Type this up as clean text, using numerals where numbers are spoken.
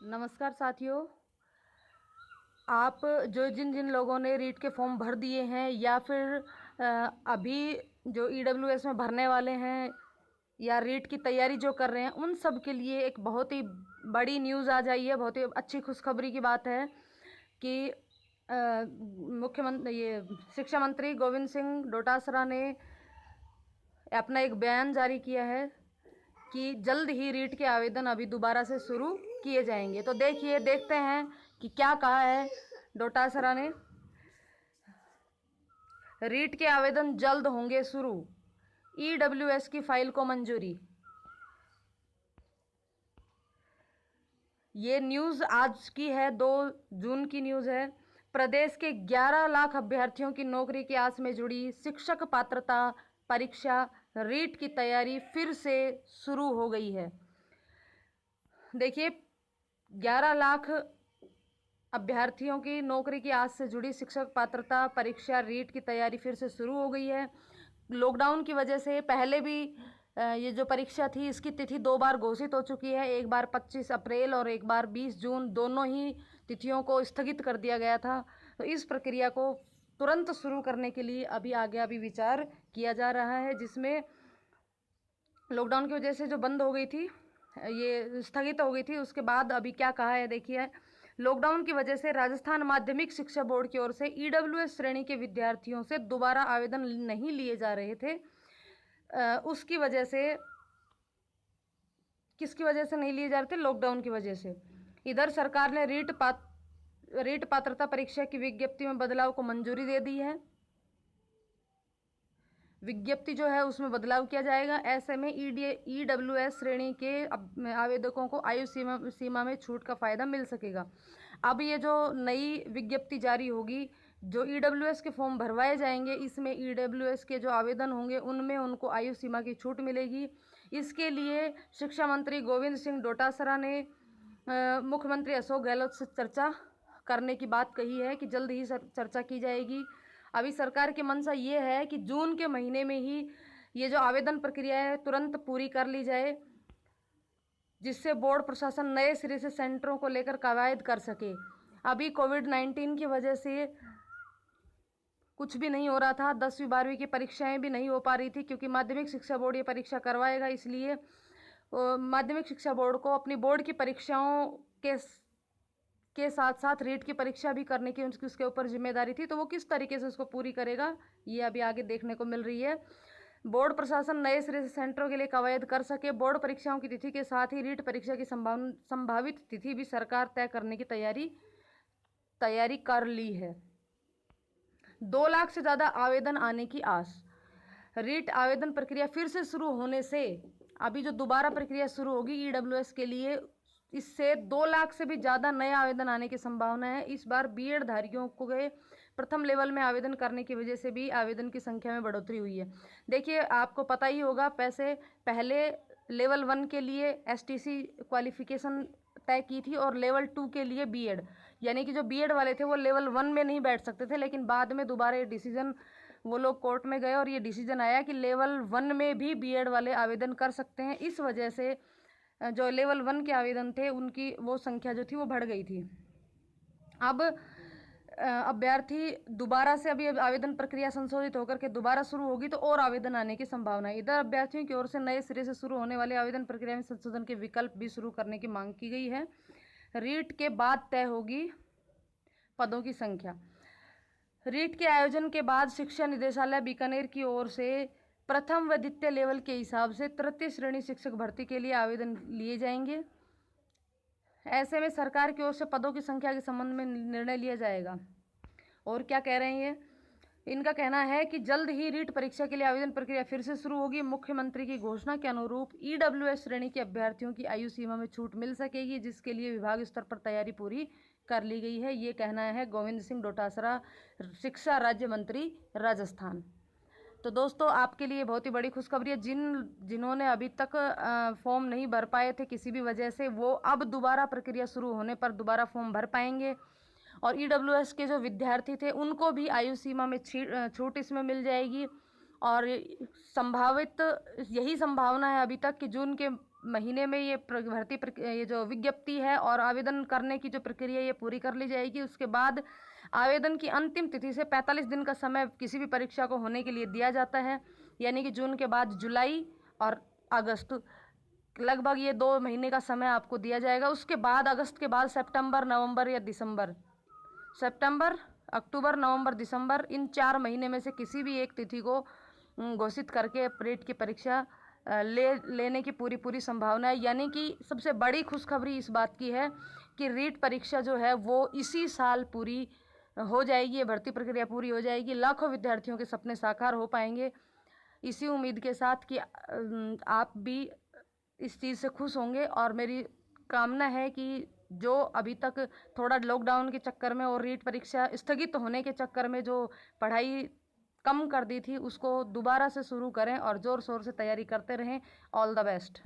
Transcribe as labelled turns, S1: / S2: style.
S1: नमस्कार साथियों। आप जिन जिन लोगों ने रीट के फॉर्म भर दिए हैं या फिर अभी जो ईडब्ल्यूएस में भरने वाले हैं या रीट की तैयारी जो कर रहे हैं, उन सब के लिए एक बहुत ही बड़ी न्यूज़ आ जाई है। बहुत ही अच्छी खुशखबरी की बात है कि मुख्यमंत्री शिक्षा मंत्री गोविंद सिंह डोटासरा ने अपना एक बयान जारी किया है कि जल्द ही रीट के आवेदन अभी दोबारा से शुरू किए जाएंगे। तो देखते हैं कि क्या कहा है डोटासरा ने। रीट के आवेदन जल्द होंगे शुरू, ईडब्ल्यूएस की फाइल को मंजूरी। ये न्यूज़ आज की है, 2 जून की न्यूज़ है। प्रदेश के 11 लाख अभ्यर्थियों की नौकरी की आस में जुड़ी शिक्षक पात्रता परीक्षा रीट की तैयारी फिर से शुरू हो गई है। देखिए, 11 लाख अभ्यर्थियों की नौकरी की आस से जुड़ी शिक्षक पात्रता परीक्षा रीट की तैयारी फिर से शुरू हो गई है। लॉकडाउन की वजह से पहले भी ये जो परीक्षा थी, इसकी तिथि 2 बार घोषित हो चुकी है। एक बार 25 अप्रैल और एक बार 20 जून, दोनों ही तिथियों को स्थगित कर दिया गया था। तो इस प्रक्रिया को तुरंत शुरू करने के लिए अभी विचार किया जा रहा है, जिसमें लॉकडाउन की वजह से जो बंद हो गई थी, ये स्थगित हो गई थी। उसके बाद अभी क्या कहा है, देखिए। लॉकडाउन की वजह से राजस्थान माध्यमिक शिक्षा बोर्ड की ओर से ईडब्ल्यूएस श्रेणी के विद्यार्थियों से दोबारा आवेदन नहीं लिए जा रहे थे। उसकी वजह से, किसकी वजह से नहीं लिए जा रहे थे? लॉकडाउन की वजह से। इधर सरकार ने रीट पात्रता परीक्षा की विज्ञप्ति में बदलाव को मंजूरी दे दी है। विज्ञप्ति जो है उसमें बदलाव किया जाएगा। ऐसे में ईडब्ल्यूएस श्रेणी के आवेदकों को आयु सीमा में छूट का फायदा मिल सकेगा। अब ये जो नई विज्ञप्ति जारी होगी, जो ईडब्ल्यूएस के फॉर्म भरवाए जाएंगे, इसमें ईडब्ल्यूएस के जो आवेदन होंगे उनमें उनको आयु सीमा की छूट मिलेगी। इसके लिए शिक्षा मंत्री गोविंद सिंह डोटासरा ने मुख्यमंत्री अशोक गहलोत से चर्चा करने की बात कही है कि जल्द ही चर्चा की जाएगी। अभी सरकार की मंशा ये है कि जून के महीने में ही ये जो आवेदन प्रक्रिया है तुरंत पूरी कर ली जाए, जिससे बोर्ड प्रशासन नए सिरे से सेंटरों को लेकर कवायद कर सके। अभी कोविड-19 की वजह से कुछ भी नहीं हो रहा था। 10वीं 12वीं की परीक्षाएं भी नहीं हो पा रही थी, क्योंकि माध्यमिक शिक्षा बोर्ड ये परीक्षा करवाएगा। इसलिए माध्यमिक शिक्षा बोर्ड को अपनी बोर्ड की परीक्षाओं के साथ साथ रीट की परीक्षा भी करने की उसके ऊपर जिम्मेदारी थी। तो वो किस तरीके से उसको पूरी करेगा, ये अभी आगे देखने को मिल रही है। बोर्ड प्रशासन नए सिरे से सेंटरों के लिए कवायद कर सके। बोर्ड परीक्षाओं की तिथि के साथ ही रीट परीक्षा की संभावित तिथि भी सरकार तय करने की तैयारी कर ली है। 2 लाख से ज़्यादा आवेदन आने की आस। रीट आवेदन प्रक्रिया फिर से शुरू होने से अभी जो दोबारा प्रक्रिया शुरू होगी ईडब्ल्यूएस के लिए, इससे 2 लाख से भी ज़्यादा नए आवेदन आने की संभावना है। इस बार बीएड धारियों को गए प्रथम लेवल में आवेदन करने की वजह से भी आवेदन की संख्या में बढ़ोतरी हुई है। देखिए, आपको पता ही होगा, पहले लेवल 1 के लिए एसटीसी क्वालिफिकेशन तय की थी और लेवल 2 के लिए बीएड, यानी कि जो बीएड वाले थे वो लेवल 1 में नहीं बैठ सकते थे। लेकिन बाद में दोबारा ये डिसीजन, वो लोग कोर्ट में गए और ये डिसीजन आया कि लेवल 1 में भी बीएड वाले आवेदन कर सकते हैं। इस वजह से जो लेवल 1 के आवेदन थे उनकी वो संख्या जो थी वो बढ़ गई थी। अब अभ्यर्थी दोबारा से अभी आवेदन प्रक्रिया संशोधित होकर के दोबारा शुरू होगी तो और आवेदन आने की संभावना है। इधर अभ्यर्थियों की ओर से नए सिरे से शुरू होने वाले आवेदन प्रक्रिया में संशोधन के विकल्प भी शुरू करने की मांग की गई है। रीट के बाद तय होगी पदों की संख्या। रीट के आयोजन के बाद शिक्षा निदेशालय बीकानेर की ओर से प्रथम व द्वितीय लेवल के हिसाब से तृतीय श्रेणी शिक्षक भर्ती के लिए आवेदन लिए जाएंगे। ऐसे में सरकार की ओर से पदों की संख्या के संबंध में निर्णय लिया जाएगा। और क्या कह रहे हैं ये? इनका कहना है कि जल्द ही रीट परीक्षा के लिए आवेदन प्रक्रिया फिर से शुरू होगी। मुख्यमंत्री की घोषणा के अनुरूप ईडब्ल्यूएस श्रेणी के अभ्यर्थियों की आयु सीमा में छूट मिल सकेगी, जिसके लिए विभाग स्तर पर तैयारी पूरी कर ली गई है। ये कहना है गोविंद सिंह डोटासरा, शिक्षा राज्य मंत्री, राजस्थान। तो दोस्तों, आपके लिए बहुत ही बड़ी खुशखबरी है। जिन्होंने अभी तक फॉर्म नहीं भर पाए थे किसी भी वजह से, वो अब दोबारा प्रक्रिया शुरू होने पर दोबारा फॉर्म भर पाएंगे। और ईडब्ल्यूएस के जो विद्यार्थी थे उनको भी आयु सीमा में छूट इसमें मिल जाएगी। और संभावित यही संभावना है अभी तक कि जून के महीने में ये ये जो विज्ञप्ति है और आवेदन करने की जो प्रक्रिया ये पूरी कर ली जाएगी। उसके बाद आवेदन की अंतिम तिथि से 45 दिन का समय किसी भी परीक्षा को होने के लिए दिया जाता है, यानी कि जून के बाद जुलाई और अगस्त, लगभग ये 2 महीने का समय आपको दिया जाएगा। उसके बाद अगस्त के बाद सितंबर, नवंबर या दिसंबर, सितंबर, अक्टूबर, नवंबर, दिसंबर, इन 4 महीने में से किसी भी एक तिथि को घोषित करके रीट की परीक्षा लेने की पूरी संभावना है। यानी कि सबसे बड़ी खुशखबरी इस बात की है कि रीट परीक्षा जो है वो इसी साल पूरी हो जाएगी, ये भर्ती प्रक्रिया पूरी हो जाएगी, लाखों विद्यार्थियों के सपने साकार हो पाएंगे। इसी उम्मीद के साथ कि आप भी इस चीज़ से खुश होंगे, और मेरी कामना है कि जो अभी तक थोड़ा लॉकडाउन के चक्कर में और रीट परीक्षा स्थगित होने के चक्कर में जो पढ़ाई कम कर दी थी, उसको दोबारा से शुरू करें और ज़ोर शोर से तैयारी करते रहें। All the best.